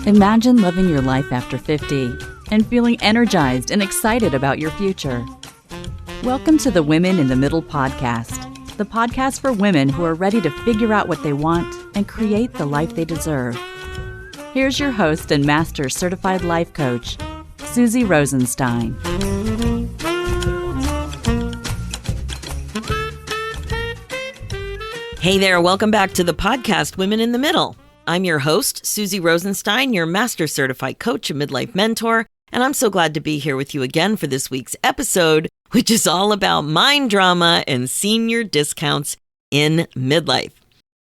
Imagine living your life after 50 and feeling energized and excited about your future. Welcome to the Women in the Middle podcast, the podcast for women who are ready to figure out what they want and create the life they deserve. Here's your host and Master Certified Life Coach, Susie Rosenstein. Hey there, welcome back to the podcast, Women in the Middle. I'm your host, Susie Rosenstein, your Master Certified Coach and Midlife Mentor, and I'm so glad to be here with you again for this week's episode, which is all about mind drama and senior discounts in midlife.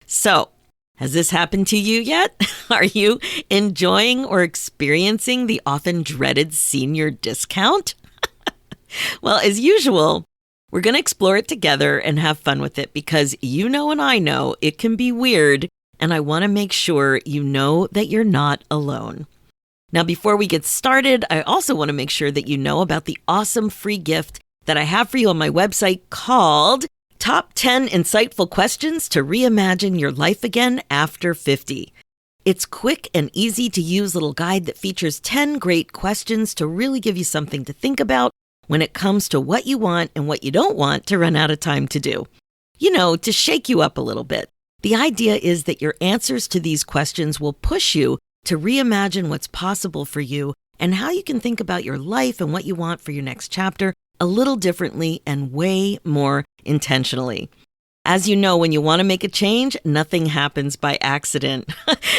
So, has this happened to you yet? Are you enjoying or experiencing the often dreaded senior discount? Well, as usual, we're going to explore it together and have fun with it because you know and I know it can be weird, and I want to make sure you know that you're not alone. Now, before we get started, I also want to make sure that you know about the awesome free gift that I have for you on my website called Top 10 Insightful Questions to Reimagine Your Life Again After 50. It's quick and easy to use little guide that features 10 great questions to really give you something to think about when it comes to what you want and what you don't want to run out of time to do. You know, to shake you up a little bit. The idea is that your answers to these questions will push you to reimagine what's possible for you and how you can think about your life and what you want for your next chapter a little differently and way more intentionally. As you know, when you want to make a change, nothing happens by accident.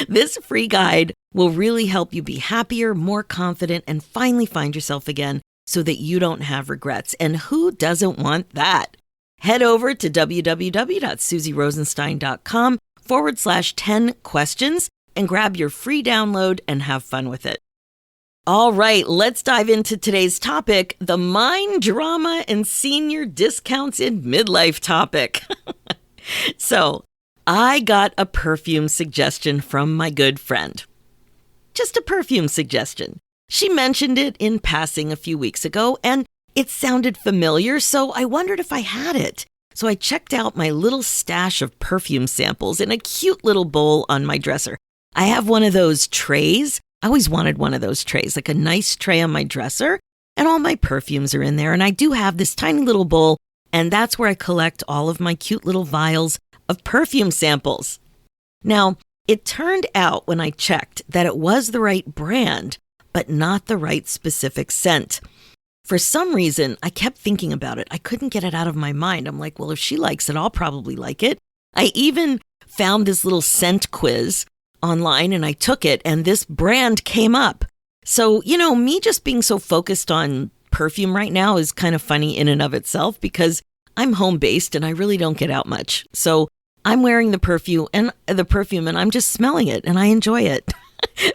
This free guide will really help you be happier, more confident, and finally find yourself again so that you don't have regrets. And who doesn't want that? Head over to www.susierosenstein.com/10 questions and grab your free download and have fun with it. All right, let's dive into today's topic, the mind drama and senior discounts in midlife topic. So, I got a perfume suggestion from my good friend. Just a perfume suggestion. She mentioned it in passing a few weeks ago, and it sounded familiar, so I wondered if I had it. So I checked out my little stash of perfume samples in a cute little bowl on my dresser. I have one of those trays. I always wanted one of those trays, like a nice tray on my dresser, and all my perfumes are in there. And I do have this tiny little bowl, and that's where I collect all of my cute little vials of perfume samples. Now, it turned out when I checked that it was the right brand, but not the right specific scent. For some reason, I kept thinking about it. I couldn't get it out of my mind. I'm like, well, if she likes it, I'll probably like it. I even found this little scent quiz online and I took it and this brand came up. So, you know, me just being so focused on perfume right now is kind of funny in and of itself because I'm home-based and I really don't get out much. So I'm wearing the perfume and I'm just smelling it and I enjoy it.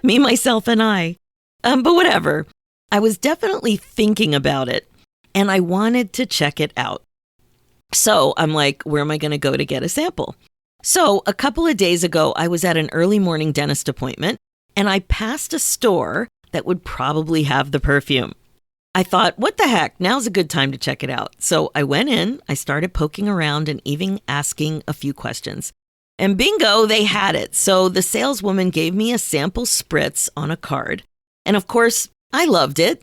Me, myself, and I. But whatever. I was definitely thinking about it and I wanted to check it out. So I'm like, where am I going to go to get a sample? So a couple of days ago, I was at an early morning dentist appointment and I passed a store that would probably have the perfume. I thought, what the heck? Now's a good time to check it out. So I went in, I started poking around and even asking a few questions. And bingo, they had it. So the saleswoman gave me a sample spritz on a card. And of course, I loved it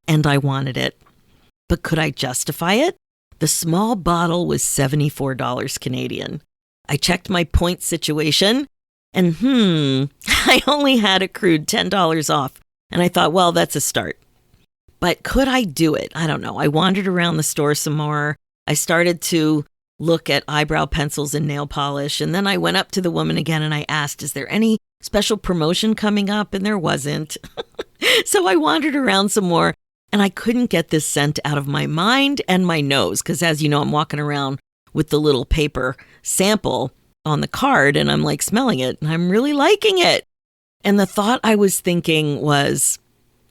and I wanted it. But could I justify it? The small bottle was $74 Canadian. I checked my point situation and I only had accrued $10 off. And I thought, well, that's a start. But could I do it? I don't know. I wandered around the store some more. I started to look at eyebrow pencils and nail polish. And then I went up to the woman again and I asked, is there any special promotion coming up? And there wasn't. So I wandered around some more and I couldn't get this scent out of my mind and my nose. Because as you know, I'm walking around with the little paper sample on the card and I'm like smelling it and I'm really liking it. And the thought I was thinking was,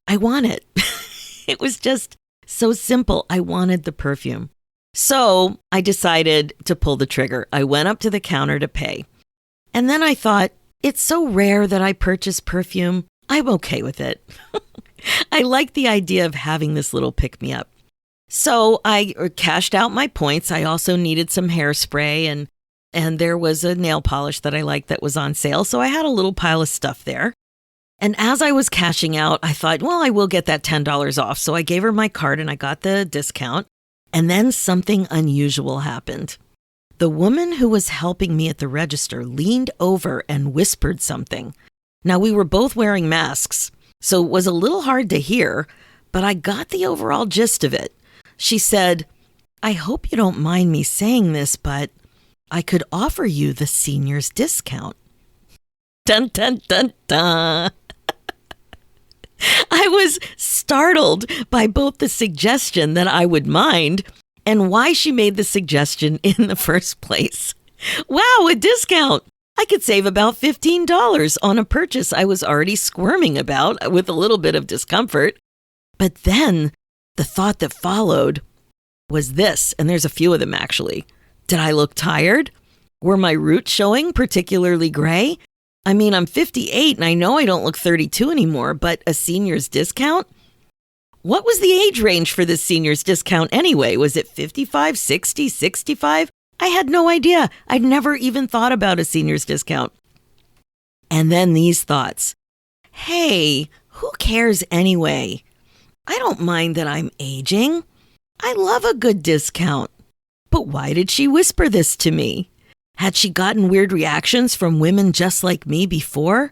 I want it. It was just so simple. I wanted the perfume. So I decided to pull the trigger. I went up to the counter to pay. And then I thought, it's so rare that I purchase perfume. I'm okay with it. I like the idea of having this little pick-me-up. So I cashed out my points. I also needed some hairspray and and there was a nail polish that I liked that was on sale. So I had a little pile of stuff there. And as I was cashing out, I thought, well, I will get that $10 off. So I gave her my card and I got the discount. And then something unusual happened. The woman who was helping me at the register leaned over and whispered something. Now, we were both wearing masks, so it was a little hard to hear, but I got the overall gist of it. She said, "I hope you don't mind me saying this, but I could offer you the senior's discount." Dun, dun, dun, dun. I was startled by both the suggestion that I would mind and why she made the suggestion in the first place. Wow, a discount! I could save about $15 on a purchase I was already squirming about with a little bit of discomfort. But then the thought that followed was this, and there's a few of them actually. Did I look tired? Were my roots showing particularly gray? I mean, I'm 58 and I know I don't look 32 anymore, but a senior's discount? What was the age range for this senior's discount anyway? Was it 55, 60, 65? I had no idea. I'd never even thought about a senior's discount. And then these thoughts. Hey, who cares anyway? I don't mind that I'm aging. I love a good discount. But why did she whisper this to me? Had she gotten weird reactions from women just like me before?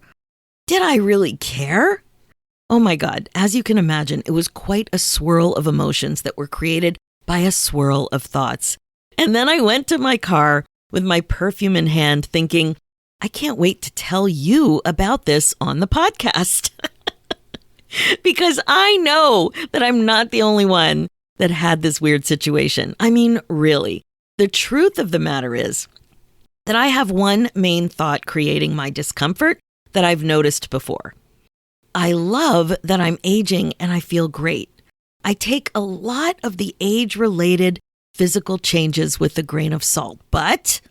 Did I really care? Oh my God, as you can imagine, it was quite a swirl of emotions that were created by a swirl of thoughts. And then I went to my car with my perfume in hand thinking, I can't wait to tell you about this on the podcast. Because I know that I'm not the only one that had this weird situation. I mean, really, the truth of the matter is that I have one main thought creating my discomfort that I've noticed before. I love that I'm aging and I feel great. I take a lot of the age-related physical changes with a grain of salt, but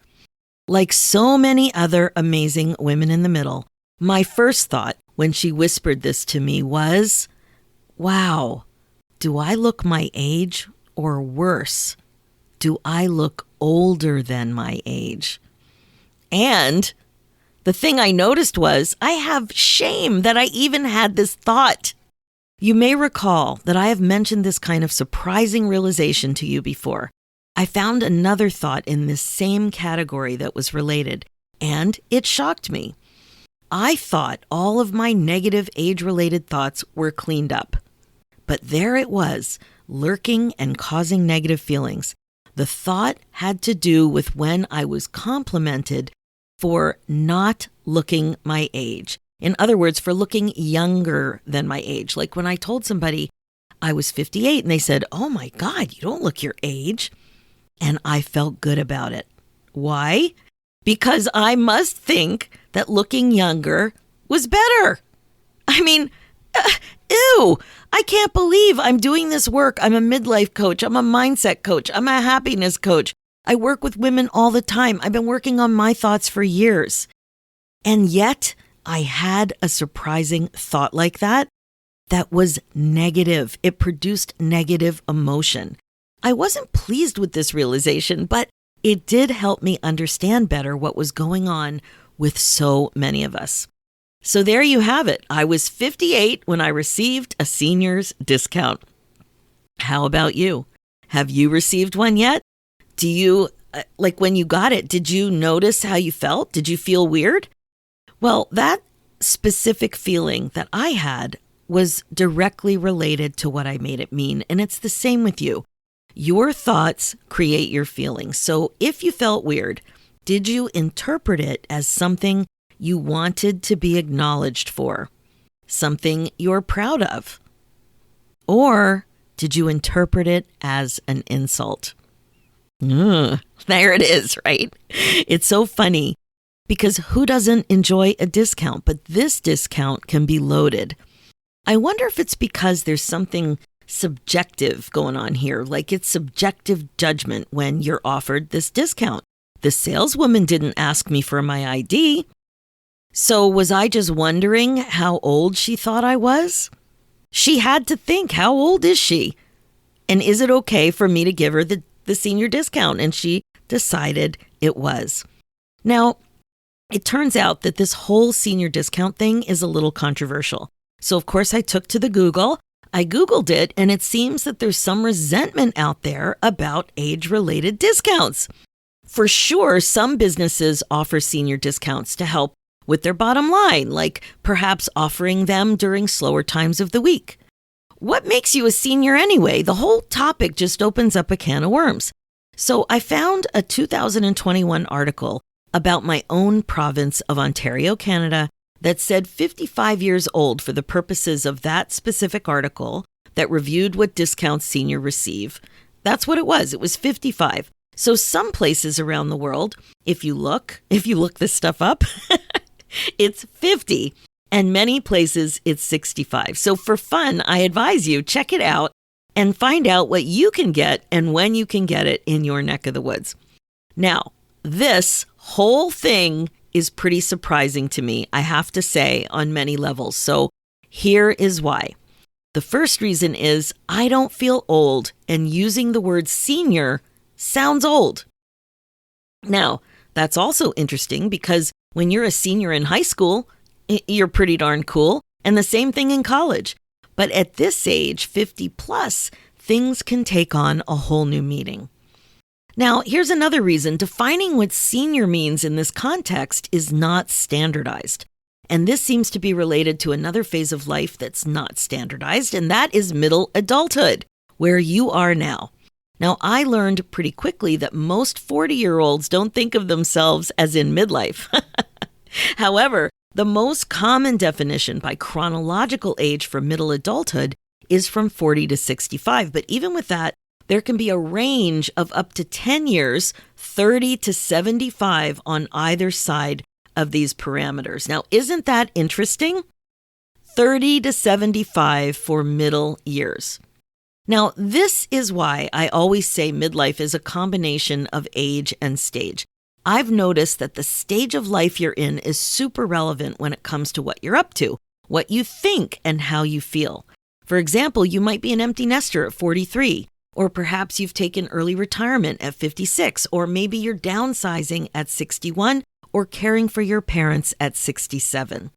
like so many other amazing women in the middle, my first thought when she whispered this to me was, wow, do I look my age or worse? Do I look older than my age? And the thing I noticed was I have shame that I even had this thought. You may recall that I have mentioned this kind of surprising realization to you before. I found another thought in this same category that was related, and it shocked me. I thought all of my negative age-related thoughts were cleaned up. But there it was, lurking and causing negative feelings. The thought had to do with when I was complimented for not looking my age. In other words, for looking younger than my age. Like when I told somebody I was 58 and they said, "Oh my God, you don't look your age." And I felt good about it. Why? Because I must think that looking younger was better. I mean, ew, I can't believe I'm doing this work. I'm a midlife coach. I'm a mindset coach. I'm a happiness coach. I work with women all the time. I've been working on my thoughts for years. And yet I had a surprising thought like that was negative. It produced negative emotion. I wasn't pleased with this realization, but it did help me understand better what was going on with so many of us. So there you have it. I was 58 when I received a senior's discount. How about you? Have you received one yet? Do you, like when you got it, did you notice how you felt? Did you feel weird? Well, that specific feeling that I had was directly related to what I made it mean. And it's the same with you. Your thoughts create your feelings. So if you felt weird, did you interpret it as something you wanted to be acknowledged for? Something you're proud of? Or did you interpret it as an insult? There it is, right? It's so funny because who doesn't enjoy a discount? But this discount can be loaded. I wonder if it's because there's something subjective going on here, like it's subjective judgment when you're offered this discount. The saleswoman didn't ask me for my ID. So was I just wondering how old she thought I was? She had to think, how old is she? And is it okay for me to give her the senior discount? And she decided it was. Now, it turns out that this whole senior discount thing is a little controversial. So, of course, I took to the Google. I Googled it, and it seems that there's some resentment out there about age-related discounts. For sure, some businesses offer senior discounts to help with their bottom line, like perhaps offering them during slower times of the week. What makes you a senior anyway? The whole topic just opens up a can of worms. So I found a 2021 article about my own province of Ontario, Canada, that said 55 years old for the purposes of that specific article that reviewed what discounts seniors receive. That's what it was. It was 55. So some places around the world, if you look this stuff up, it's 50. And many places it's 65. So for fun, I advise you, check it out and find out what you can get and when you can get it in your neck of the woods. Now, this whole thing is pretty surprising to me, I have to say, on many levels. So here is why. The first reason is I don't feel old, and using the word senior sounds old. Now, that's also interesting because when you're a senior in high school, you're pretty darn cool, and the same thing in college. But at this age, 50 plus, things can take on a whole new meaning. Now, here's another reason. Defining what senior means in this context is not standardized. And this seems to be related to another phase of life that's not standardized, and that is middle adulthood, where you are now. Now, I learned pretty quickly that most 40-year-olds don't think of themselves as in midlife. However, the most common definition by chronological age for middle adulthood is from 40 to 65. But even with that, there can be a range of up to 10 years, 30 to 75 on either side of these parameters. Now, isn't that interesting? 30 to 75 for middle years. Now, this is why I always say midlife is a combination of age and stage. I've noticed that the stage of life you're in is super relevant when it comes to what you're up to, what you think, and how you feel. For example, you might be an empty nester at 43, or perhaps you've taken early retirement at 56, or maybe you're downsizing at 61, or caring for your parents at 67.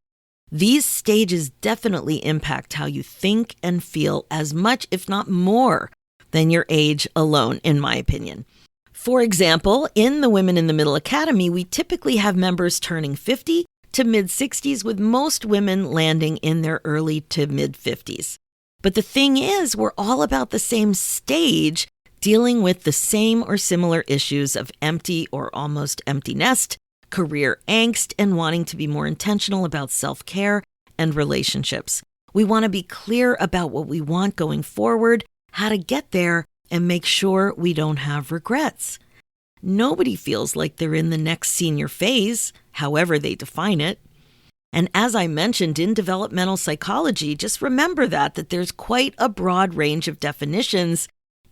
These stages definitely impact how you think and feel as much, if not more, than your age alone, in my opinion. For example, in the Women in the Middle Academy, we typically have members turning 50 to mid-60s, with most women landing in their early to mid-50s. But the thing is, we're all about the same stage, dealing with the same or similar issues of empty or almost empty nest, career angst, and wanting to be more intentional about self-care and relationships. We want to be clear about what we want going forward, how to get there, and make sure we don't have regrets. Nobody feels like they're in the next senior phase, however they define it. And as I mentioned in developmental psychology, just remember that there's quite a broad range of definitions,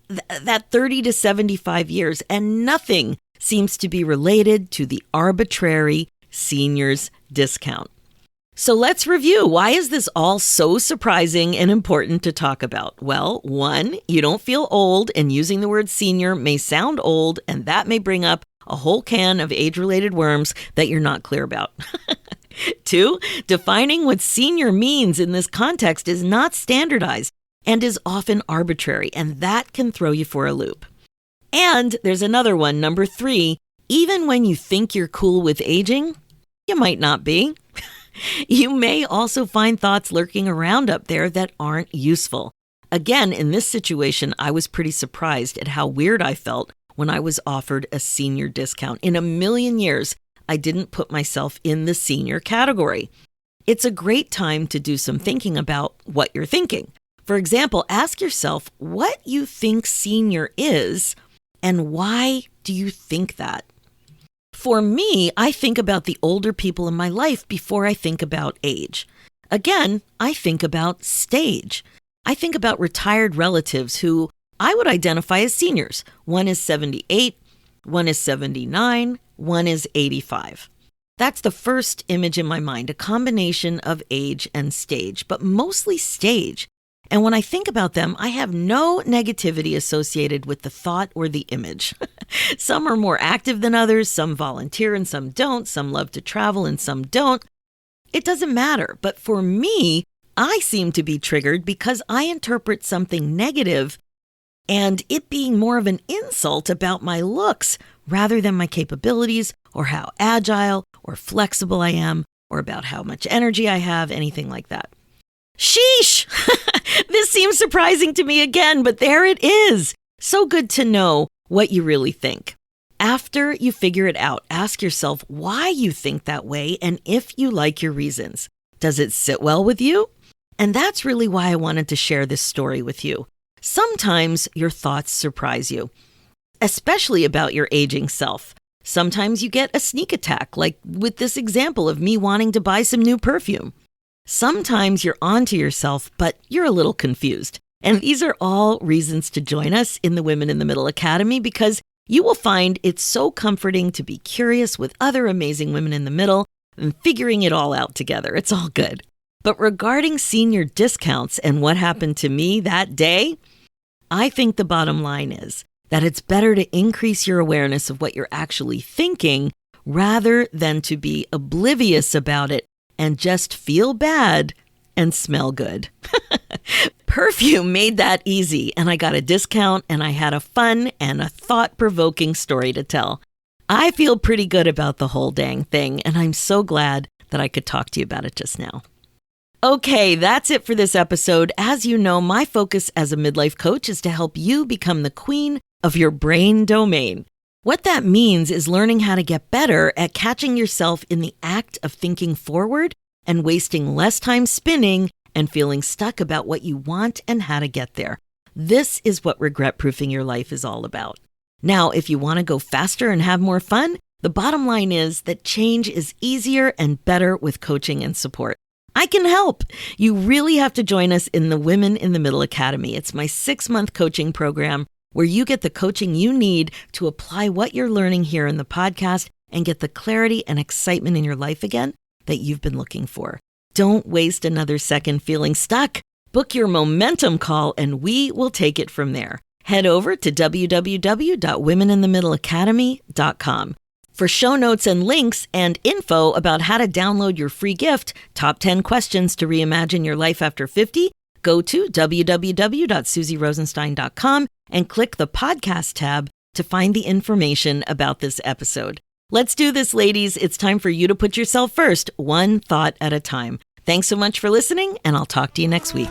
that 30 to 75 years, and nothing seems to be related to the arbitrary seniors discount. So let's review. Why is this all so surprising and important to talk about? Well, 1, you don't feel old, and using the word senior may sound old, and that may bring up a whole can of age-related worms that you're not clear about. 2, defining what senior means in this context is not standardized and is often arbitrary, and that can throw you for a loop. And there's another one, number 3, even when you think you're cool with aging, you might not be. You may also find thoughts lurking around up there that aren't useful. Again, in this situation, I was pretty surprised at how weird I felt when I was offered a senior discount. In a million years, I didn't put myself in the senior category. It's a great time to do some thinking about what you're thinking. For example, ask yourself what you think senior is and why do you think that? For me, I think about the older people in my life before I think about age. Again, I think about stage. I think about retired relatives who I would identify as seniors. One is 78, one is 79, one is 85. That's the first image in my mind, a combination of age and stage, but mostly stage. And when I think about them, I have no negativity associated with the thought or the image. Some are more active than others, some volunteer and some don't, some love to travel and some don't. It doesn't matter. But for me, I seem to be triggered because I interpret something negative and it being more of an insult about my looks rather than my capabilities or how agile or flexible I am or about how much energy I have, anything like that. Sheesh! This seems surprising to me again, but there it is. So good to know what you really think. After you figure it out, ask yourself why you think that way and if you like your reasons. Does it sit well with you? And that's really why I wanted to share this story with you. Sometimes your thoughts surprise you, especially about your aging self. Sometimes you get a sneak attack, like with this example of me wanting to buy some new perfume. Sometimes you're onto yourself, but you're a little confused. And these are all reasons to join us in the Women in the Middle Academy because you will find it's so comforting to be curious with other amazing women in the middle and figuring it all out together. It's all good. But regarding senior discounts and what happened to me that day, I think the bottom line is that it's better to increase your awareness of what you're actually thinking rather than to be oblivious about it and just feel bad and smell good. Perfume made that easy, and I got a discount, and I had a fun and a thought-provoking story to tell. I feel pretty good about the whole dang thing, and I'm so glad that I could talk to you about it just now. Okay, that's it for this episode. As you know, my focus as a midlife coach is to help you become the queen of your brain domain. What that means is learning how to get better at catching yourself in the act of thinking forward and wasting less time spinning and feeling stuck about what you want and how to get there. This is what regret-proofing your life is all about. Now, if you want to go faster and have more fun, the bottom line is that change is easier and better with coaching and support. I can help. You really have to join us in the Women in the Middle Academy. It's my 6-month coaching program where you get the coaching you need to apply what you're learning here in the podcast and get the clarity and excitement in your life again that you've been looking for. Don't waste another second feeling stuck. Book your momentum call and we will take it from there. Head over to www.womeninthemiddleacademy.com. For show notes and links and info about how to download your free gift, Top 10 Questions to Reimagine Your Life After 50, go to www.susierosenstein.com and click the podcast tab to find the information about this episode. Let's do this, ladies. It's time for you to put yourself first, one thought at a time. Thanks so much for listening, and I'll talk to you next week.